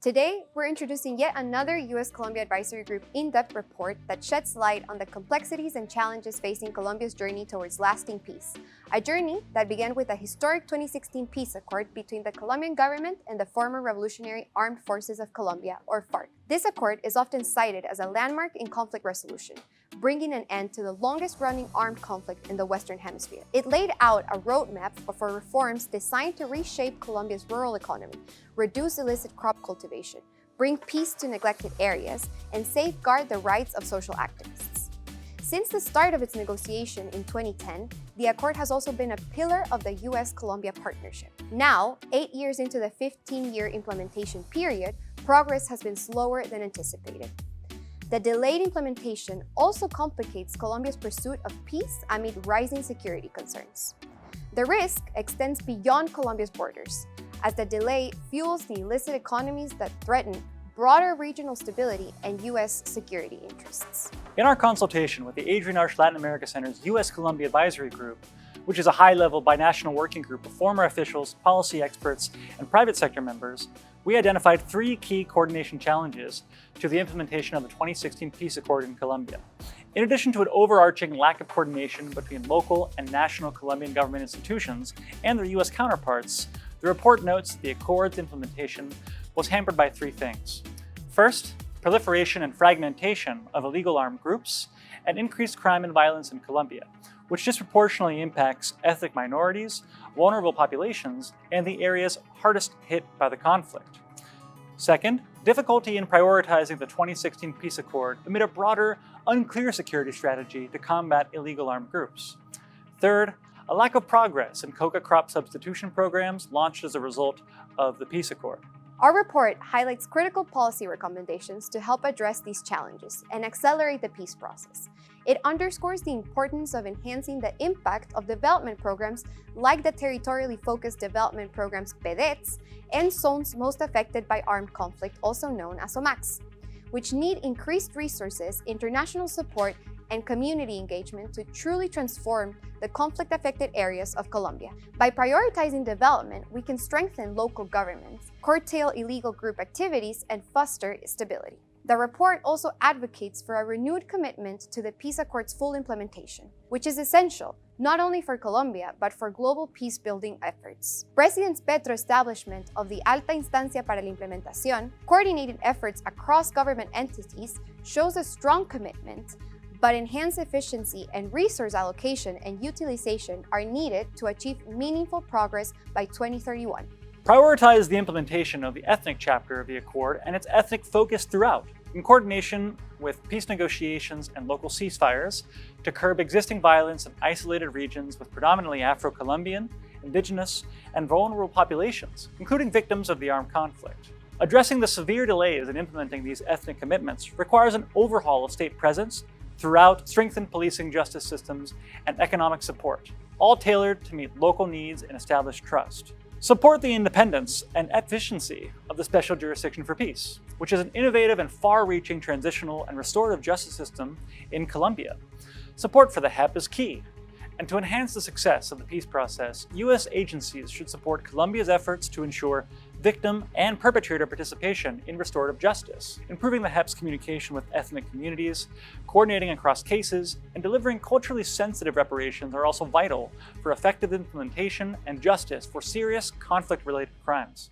Today, we're introducing yet another US-Colombia Advisory Group in-depth report that sheds light on the complexities and challenges facing Colombia's journey towards lasting peace. A journey that began with a historic 2016 peace accord between the Colombian government and the former Revolutionary Armed Forces of Colombia, or FARC. This accord is often cited as a landmark in conflict resolution, bringing an end to the longest-running armed conflict in the Western Hemisphere. It laid out a roadmap for reforms designed to reshape Colombia's rural economy, reduce illicit crop cultivation, bring peace to neglected areas, and safeguard the rights of social activists. Since the start of its negotiation in 2010, the accord has also been a pillar of the US-Colombia partnership. Now, 8 years into the 15-year implementation period, progress has been slower than anticipated. The delayed implementation also complicates Colombia's pursuit of peace amid rising security concerns. The risk extends beyond Colombia's borders, as the delay fuels the illicit economies that threaten broader regional stability and U.S. security interests. In our consultation with the Adrian Arch Latin America Center's US-Colombia Advisory Group, which is a high-level binational working group of former officials, policy experts, and private sector members, we identified 3 key coordination challenges to the implementation of the 2016 peace accord in Colombia. In addition to an overarching lack of coordination between local and national Colombian government institutions and their U.S. counterparts, the report notes that the accord's implementation was hampered by 3 things. First, proliferation and fragmentation of illegal armed groups, and increased crime and violence in Colombia, which disproportionately impacts ethnic minorities, vulnerable populations, and the areas hardest hit by the conflict. Second, difficulty in prioritizing the 2016 peace accord amid a broader, unclear security strategy to combat illegal armed groups. Third, a lack of progress in coca crop substitution programs launched as a result of the peace accord. Our report highlights critical policy recommendations to help address these challenges and accelerate the peace process. It underscores the importance of enhancing the impact of development programs like the territorially focused development programs PEDETs and zones most affected by armed conflict, also known as OMACs, which need increased resources, international support, and community engagement to truly transform the conflict-affected areas of Colombia. By prioritizing development, we can strengthen local governments, curtail illegal group activities, and foster stability. The report also advocates for a renewed commitment to the peace accord's full implementation, which is essential not only for Colombia, but for global peace-building efforts. President Petro's establishment of the Alta Instancia para la Implementación, coordinated efforts across government entities, shows a strong commitment, but enhanced efficiency and resource allocation and utilization are needed to achieve meaningful progress by 2031. Prioritize the implementation of the ethnic chapter of the accord and its ethnic focus throughout, in coordination with peace negotiations and local ceasefires to curb existing violence in isolated regions with predominantly Afro-Colombian, indigenous, and vulnerable populations, including victims of the armed conflict. Addressing the severe delays in implementing these ethnic commitments requires an overhaul of state presence throughout, strengthened policing justice systems, and economic support, all tailored to meet local needs and establish trust. Support the independence and efficiency of the Special Jurisdiction for Peace, which is an innovative and far-reaching transitional and restorative justice system in Colombia. Support for the HEP is key, and to enhance the success of the peace process, U.S. agencies should support Colombia's efforts to ensure victim and perpetrator participation in restorative justice. Improving the HEP's communication with ethnic communities, coordinating across cases, and delivering culturally sensitive reparations are also vital for effective implementation and justice for serious conflict-related crimes.